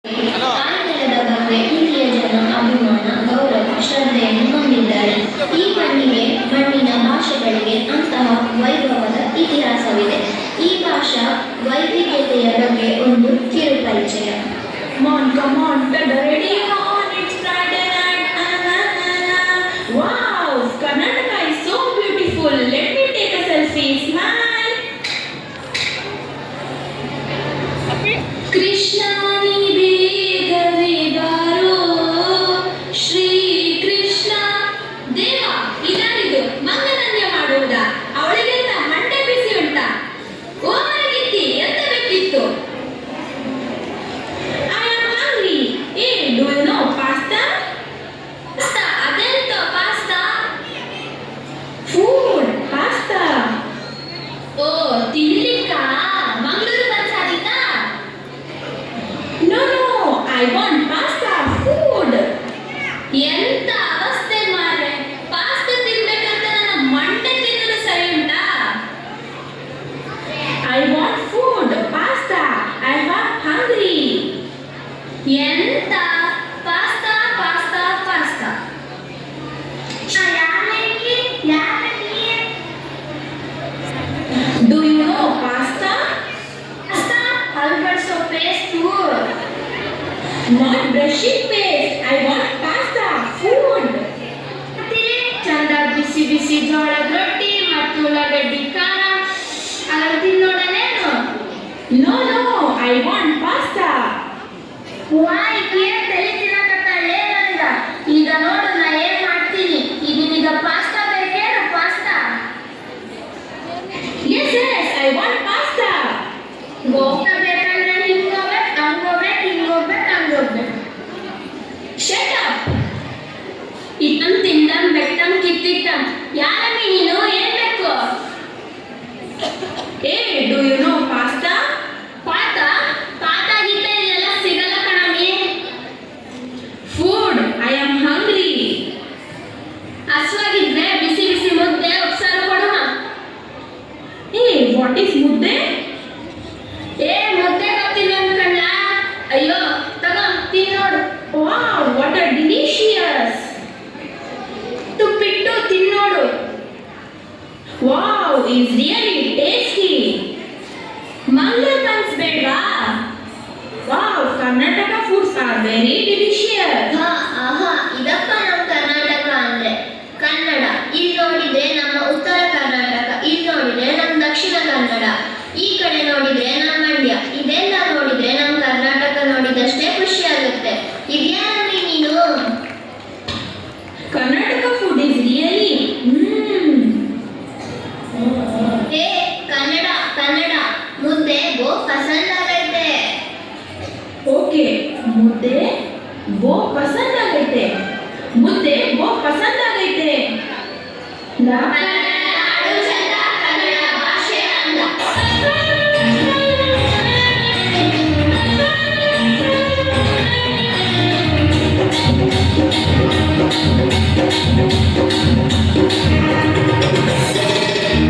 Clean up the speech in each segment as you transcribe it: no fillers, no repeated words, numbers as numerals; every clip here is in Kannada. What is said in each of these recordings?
ತಾಯ್ನೆಲದ ಬಗ್ಗೆ ಇಲ್ಲಿಯ ಜನ ಅಭಿಮಾನ, ಗೌರವ, ಶ್ರದ್ಧೆಯನ್ನು ಹೊಂದಿದ್ದಾರೆ. ಈ ಮಣ್ಣಿಗೆ, ಮಣ್ಣಿನ ಭಾಷೆಗಳಿಗೆ ಅಂತಹ ವೈಭವದ ಇತಿಹಾಸವಿದೆ. ಈ ಭಾಷಾ ವೈವಿಧ್ಯತೆಯ ಬಗ್ಗೆ ಒಂದು ಕಿರು ಪರಿಚಯ. Come on, get ready on, it's Friday night. Wow, Karnataka is so beautiful. Let me take a selfie. Smile. Krishna ni ಬೇಗವೇ ಬಾರೋ, ಶ್ರೀ ಕೃಷ್ಣ. ದೇವ, ಇದಾರಿದು ಮಂಗನನ್ಯ ಮಾಡುವುದಾ? ಅವಳಿಗೆಲ್ಲ ಮಂಡೆ ಬಿಸಿ ಉಂಟಾ? ಓ ಮರಗಿತ್ತಿ, ಎಂತ ಬೇಕಿತ್ತು? I want pasta, food. ಎಂತ ಅವಸ್ಥೆ ಮಾರೆ, ಪಾಸ್ತಾ ತಿನ್ಬೇಕಂತ ನನ್ನ ಮಂಡೆ ತಿನ್ನಲು ಸರಿ ಉಂಟಾ? I want food, pasta. I am hungry. ಎಂತ pasta pasta pasta. Do you know pasta? Pasta, Albert so face too. Not brushing face. I want pasta, food. ಚಂದ ಬಿಸಿ ಬಿಸಿ ಜೋಳದ ರೊಟ್ಟಿ ಮತ್ತು ಉಳ್ಳಾಗಡ್ಡಿ ಖಾರ ಅದನ್ನು ತಿನ್ನೋಡನೇನು? No, no, I want pasta. Why care ತಲೆ ತಿನ್ನಕತ್ತಾಳೆ ನನಗ. ಈಗ ನೋಡು ನಾ ಏನ್ ಮಾಡ್ತೀನಿ. ಇದೀಗ ಪಾಸ್ತಾ ಬೇಕೇನು? Pasta. Yes, yes, I want pasta. ಹೋಗ್ಬೇಕಂದ್ರೆ ಹಿಂಗೋಗ್ಬೇಕು, ಹಂಗೋಗ್ಬೇಕು, ಹಿಂಗೋಗ್ಬೇಕು, ಹಂಗೋಗ್ಬೇಕು. Shut up. ಇಟ್ಟಂ ತಿಂದಂ ಬೆಟ್ಟಂ ಕಿತ್ತಿಟ್ಟಂ. ಯಾರಮ್ಮಿ ನೀನು? ಏನ್ ಬೇಕು? ಏ, do you know pasta? ಪಾತಾ ಪಾತಾ ಗೀತ ಇದೆಲ್ಲ ಸಿಗಲ್ಲ ಕಣಮ್ಮಿ. Food, I am hungry. ಹಸುವಾಗಿದ್ರೆ ಬಿಸಿ ಬಿಸಿ ಮುದ್ದೆ ಉಪ್ಸಾರು ಕೊಡು. ಏ, what is ಮುದ್ದೆ? ಏ, ಮುದ್ದೆ ಗೊತ್ತಿಲ್ಲ ಅನ್ಕಂಡ್ಲ? ಅಯ್ಯೋ ತಗೋ ತಿನ್ನೋಡು. Wow, what are delicious. ತುಪ್ಪಿಟ್ಟು ತಿನ್ನೋಡು. Wow, is really tasty. Mangaluru ಕನ್ಸ್ಬೇಡ್ವಾ? Wow, Karnataka foods are very delicious. ಆಹಾ, ಇದಪ್ಪ ನಮ್ಮ ಕರ್ನಾಟಕ ಅಂದ್ರೆ. ಕನ್ನಡ ಇಲ್ಲಿ ನೋಡಿದ್ರೆ ನಮ್ಮ ಉತ್ತರ ಕರ್ನಾಟಕ, ಇಲ್ಲಿ ನೋಡಿದ್ರೆ ನಮ್ಮ ದಕ್ಷಿಣ ಕನ್ನಡ, ಈ ಕಡೆ ನೋಡಿದ್ರೆ ನಮ್ಮ ಮಂಡ್ಯ. ಇದೆಲ್ಲ ನೋಡಿದ್ರೆ ನಮ್ಮ ಕರ್ನಾಟಕ ನೋಡಿದಷ್ಟೇ ಖುಷಿ ಆಗುತ್ತೆ. ಇದ್ಯಾರಮ್ಮಿ ನೀನು? ಕರ್ನಾಟಕ ಫುಡ್ ಇಸ್ ರಿಯಲಿ ಏ, ಕನ್ನಡ ಕನ್ನಡ ಮುದ್ದೆ ಬೋ ಪಸಂದ್ ಆಗೈತೆ. ಓಕೆ, ಮುದ್ದೆ ಬೋ ಪಸಂದ್ ಆಗೈತೆ. ಮುದ್ದೆ ಬೋ ಪಸಂದ್ ಆಗೈತೆ. ಕನ್ನಡ ನಾಡು ಚಂದ, ಕನ್ನಡ ಭಾಷೆ ಅಂದ.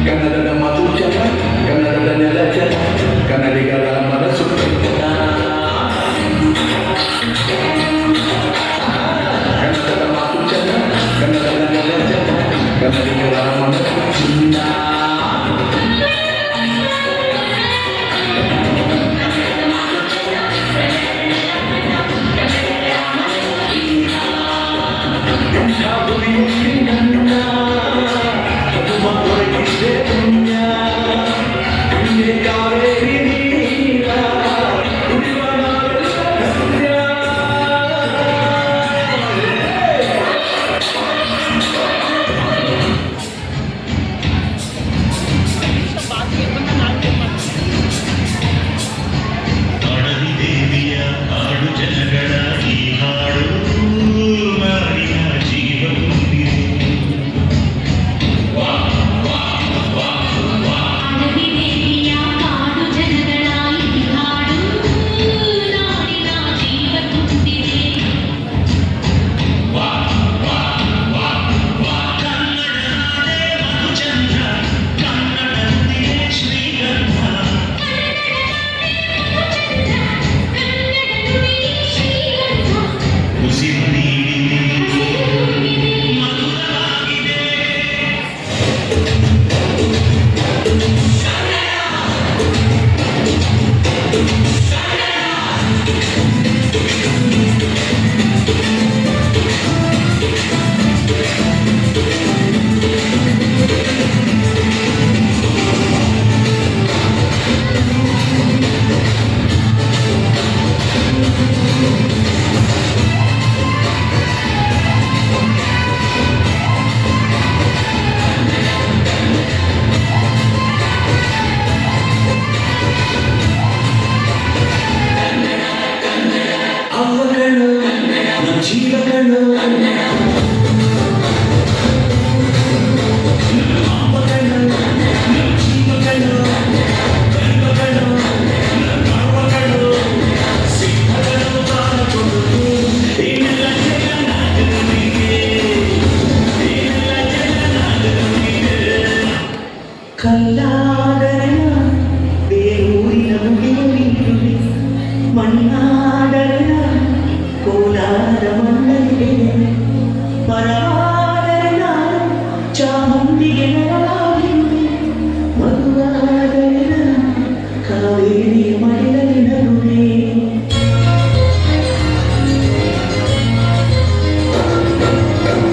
ಕನ್ನಡದ ಮಾತು ಚಲ, ಕನ್ನಡದ ನೆಲ ಚಲ, ಕನ್ನಡಿಗರ ಮನಸ್ಸು. ಕನ್ನಡದ ಮಾತು ಚಲ, ಕನ್ನಡದ ನೆಲ ಚಲ, ಕನ್ನಡಿಗರ ಮನಸ್ಸು. ಅವಗಳು ನಮ್ಮ ಜೀವಗಳು ಅಮ್ಮಗಳು ನಮ್ಮ ಜೀವಗಳು ದೈವಗಳು ಗರ್ವಗಳು ಸಿಂಹಗಳು ಬಾಳಗಳು ಏನೆಲ್ಲ ಜಗನ್ನಾಥನಿಗೆ ಏನೆಲ್ಲ ಜಗನ್ನಾಥನಿಗೆ ಕಲ್ಲಾದರೆ ಬೇರೂರಿನ ಮುಗಿಯುವೆ ಮಣ್ಣಾದರೆ ಕೋಲಾರದ ಮಣ್ಣಲ್ಲಿದೆ ಪರವಾದರೆ ಚಾಮುಂಡಿಗೆ ನೆರಳಾಗಿರುವೆ ಮಗುವಾದರೆ ಕಾವೇರಿ ಮಡಿಲಲ್ಲಿ ನಗುವೆ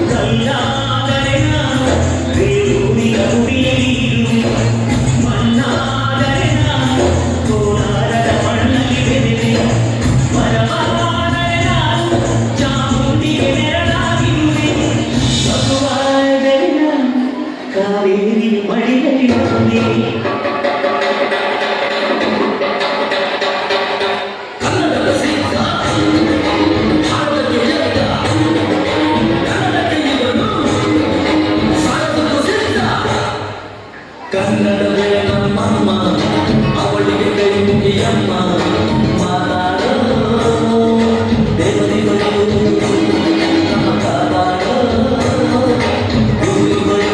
ಕಲ್ಲಾದರೆ ಬೇರೂರಿನ ಮುಡಿಯಲಿರುವೆ ಮಣ್ಣಾದರೆ ಕೋಲಾರದ ಮಣ್ಣಲ್ಲಿ ಬೆಳೆದೆ ಪರವಾದರೆ ಚಾಮುಂಡಿಗೆ ನೆರಳಾಗಿರುವೆ ಮಗುವಾದರೆ ಕಾವೇರಿ ಮಡಿಲಲ್ಲಿ ನಗುವೆ ಕನ್ನಡದ ಸಿದ್ಧ ಭಾರತಕ್ಕೆ ಎದ್ದ ಕನ್ನಡಕ್ಕೆ ಇವನು ಸಾರಥ್ಯ ಸಿದ್ಧ ಕನ್ನಡವೇ ನಮ್ಮಮ್ಮ ಅವಳಿಗೆ ಕೈ ಮುಗಿಯಮ್ಮ ಮಾತಾಡೋ ದೇವರಿಗಳು ನಮ್ಮ ಕಾಪಾಡೋ ಗುರುಗಳು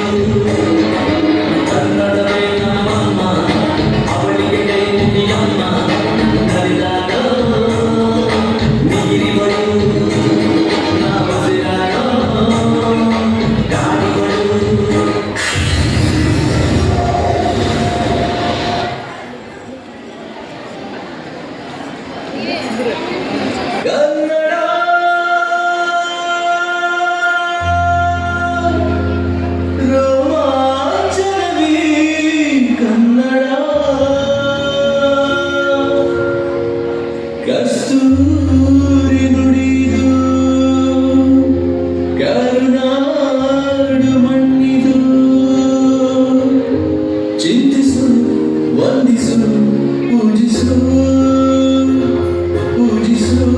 ಕನ್ನಡವೇ ನಮ್ಮಮ್ಮ ಅವಳಿಗೆ ಕೈ ಮುಗಿಯಮ್ಮ ಕರಿದಾಡೋ ನೀರಿಗಳು ನಾವು ಸಿರಾಡೋ ಗಾಡಿಗಳು ಕನ್ನಡ ರೋಮಾಂಚನವೀ ಕನ್ನಡ ಕಸ್ತೂರಿ ನುಡಿದು ಕರುನಾಡು ಮಣ್ಣಿದು ಚಿಂತಿಸು ವಂದಿಸು ಪೂಜಿಸು ಪೂಜಿಸು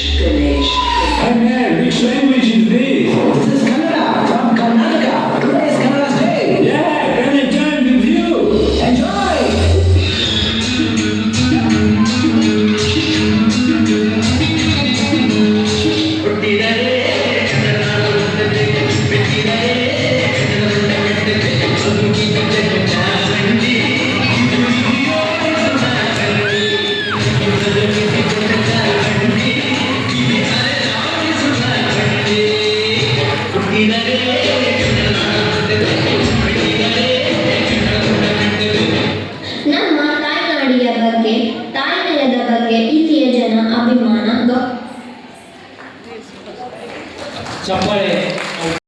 Hey man, which language is this? This is Kannada from Karnataka. Today is Kannada's day. Yeah, can I join with you? Enjoy! ಬಗ್ಗೆ, ತಾಯ್ನೆಲದ ಬಗ್ಗೆ ಇಲ್ಲಿಯ ಜನ ಅಭಿಮಾನ ಚಪ್ಪಾಳೆ